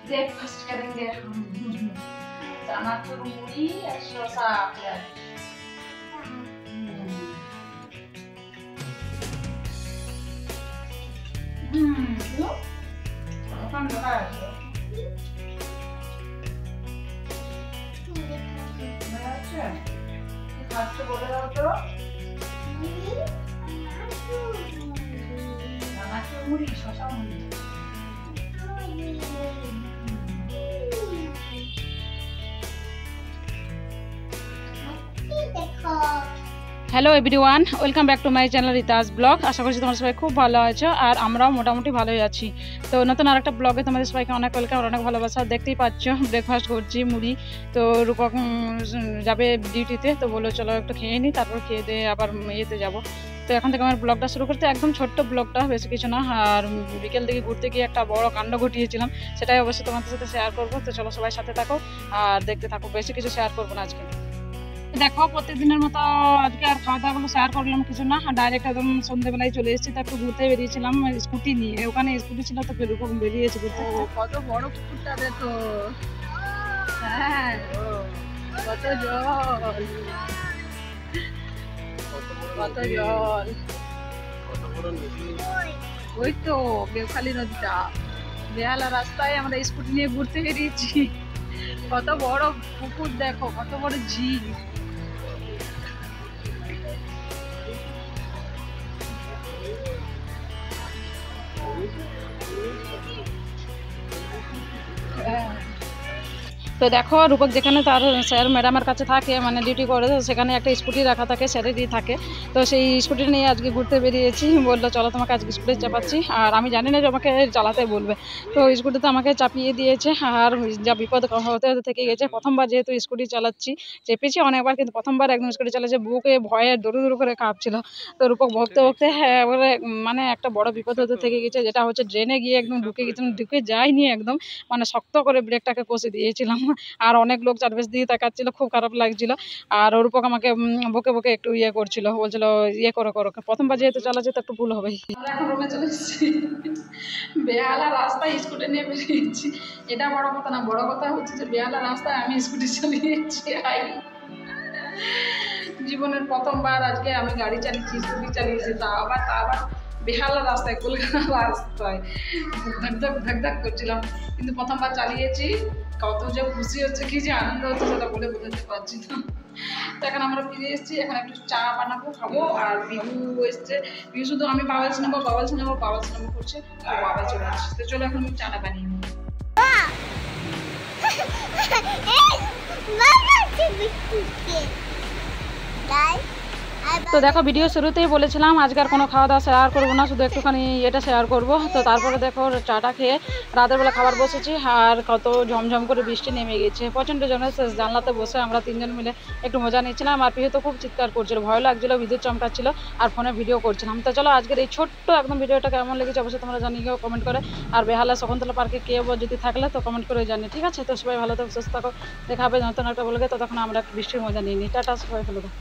Breakfast करेंगे हम। चनाचूर मुड़ी और शसा प्याज। क्यों? कौन लगा है? अच्छा। ये खाते बोले जाओ तो? चनाचूर मुड़ी, शसा मुड़ी। Hello everyone, welcome back to my channel Rita's blog. আশা করছি তোমরা সবাই খুব ভালো আছো আর আমরাও মোটামুটি ভালোই আছি। তো নতুন আরেকটা ব্লগে তোমাদের সবাইকে অনেক ওয়েলকাম, অনেক ভালোবাসা। দেখতেই পাচ্ছ ব্রেকফাস্ট করছি মুড়ি। তো রূপক যাবে ডিউটিতে, তো বললো চলো একটু খেয়ে নিই, তারপর খেয়ে দিয়ে আবার ইয়েতে যাবো। তো এখন থেকে আমার ব্লগটা শুরু করতে, একদম ছোট্ট ব্লগটা, বেশি কিছু না। আর বিকেল থেকে ঘুরতে গিয়ে একটা বড় কাণ্ড ঘটিয়েছিলাম, সেটাই অবশ্যই তোমাদের সাথে শেয়ার করবো। তো চলো সবাই সাথে থাকো আর দেখতে থাকো, বেশি কিছু শেয়ার করবো না আজকে। দেখো প্রত্যেকদিনের মতো আজকে আর খাওয়া দাওয়াগুলো শেয়ার করলাম কিছু না, ডাইরেক্ট একদম সন্ধ্যেবেলায় চলে এসেছি। তো একটু ঘুরতে বেরিয়েছিলাম স্কুটি নিয়ে, ওখানে স্কুটি ছিল তো এরকম বেরিয়েছি ঘুরতে। কত বড় পুকুরটা দেখো, হ্যাঁ কত জল, কত জল, ওই তো বেউখালী নদীটা। বেহালা রাস্তায় আমরা স্কুটি নিয়ে ঘুরতে বেরিয়েছি। কত বড় পুকুর দেখো, কত বড় ঝিল। তো দেখো রূপক যেখানে তার স্যার ম্যাডামের কাছে থাকে, মানে ডিউটি করে, সেখানে একটা স্কুটি রাখা থাকে, স্যারেরই থাকে। তো সেই স্কুটি নিয়ে আজকে ঘুরতে বেরিয়েছি। বললো চলো তোমাকে আজকে স্কুটি চাপাচ্ছি, আর আমি জানি না যে আমাকে চালাতে বলবে। তো স্কুটিতে আমাকে চাপিয়ে দিয়েছে, আর যা বিপদ হতে হতে থেকে গেছে। প্রথমবার যেহেতু স্কুটি চালাচ্ছি, চেপেছি অনেকবার, কিন্তু প্রথমবার একদম স্কুটি চালাচ্ছে, বুকে ভয়ে দৌড়ে দৌড়ে করে কাঁপছিল। তো রূপক বকতে বকতে এবারে মানে একটা বড় বিপদ হতে থেকে গেছে, যেটা হচ্ছে ড্রেনে গিয়ে একদম ঢুকে যায়নি, একদম মানে শক্ত করে ব্রেকটাকে কষে দিয়েছিলাম। আর অনেক লোক চারপাশ দিয়ে তাকাচ্ছিল, খুব খারাপ লাগছিল। আর রূপক আমাকে বকে বকে একটু ইয়ে করছিল, বলছিল ইয়ে করো করো, প্রথমবার যেহেতু চালাচ্ছে তো একটু ভুল হবেই। আমরা এখন রুমে চলে এসেছি, বেহালা রাস্তায় স্কুটি নিয়ে বেরিয়েছি। এটা বড় কথা না, বড় কথা হচ্ছে যে বেহালা রাস্তায় আমি স্কুটি চালিয়েছি। জীবনের প্রথমবার আজকে আমি গাড়ি চালিয়েছি, স্কুটি চালিয়েছি, তা আবার বেহালা রাস্তায়, কলকাতা রাস্তায়। ধাক ধাক করছিলাম, কিন্তু প্রথমবার চালিয়েছি। কত যে খুশি হচ্ছে, কি যে আনন্দ হচ্ছে সেটা বলে বোঝাতে পারছি না। তো এখন আমরা ফিরে এসেছি, এখন একটু চা বানাবো, খাবো। আর বিহু এসছে, বিহু শুধু আমি বাবালস নেবো করছে, বাবা চলে আসছে। তো চলো এখন আমি চাটা বানিয়ে নেবো। তো দেখো ভিডিও শুরুতেই বলেছিলাম আজকে আর কোনো খাওয়া দাওয়া শেয়ার করবো না, শুধু একটুখানি এটা শেয়ার করবো। তো তারপরে দেখো চাটা খেয়ে রাতের বেলা খাবার বসেছি, আর কত ঝমঝম করে বৃষ্টি নেমে গেছে। প্রচণ্ড জনের শেষ জানলাতে বসে আমরা তিনজন মিলে একটু মজা নিচ্ছিলাম। আর পিহু তো খুব চিৎকার করছিল, ভয় লাগছিলো, বিদ্যুৎ চমকাচ্ছিল, আর ফোনে ভিডিও করছিলাম। তো চলো আজকের এই ছোট্ট একদম ভিডিওটা কেমন লেগেছে অবশ্যই তোমরা জানিও কমেন্ট করে। আর বেহালা শকুন্তলা পার্কে কে যদি থাকলে তো কমেন্ট করে জানিয়ে, ঠিক আছে? তো সবাই ভালো থাকো, সুস্থ থাকো, দেখা হবে নতুন একটা বলে। তো তখন আমরা বৃষ্টির মজা নিয়ে নিই। টাটা, সবাই ভালো থাকো।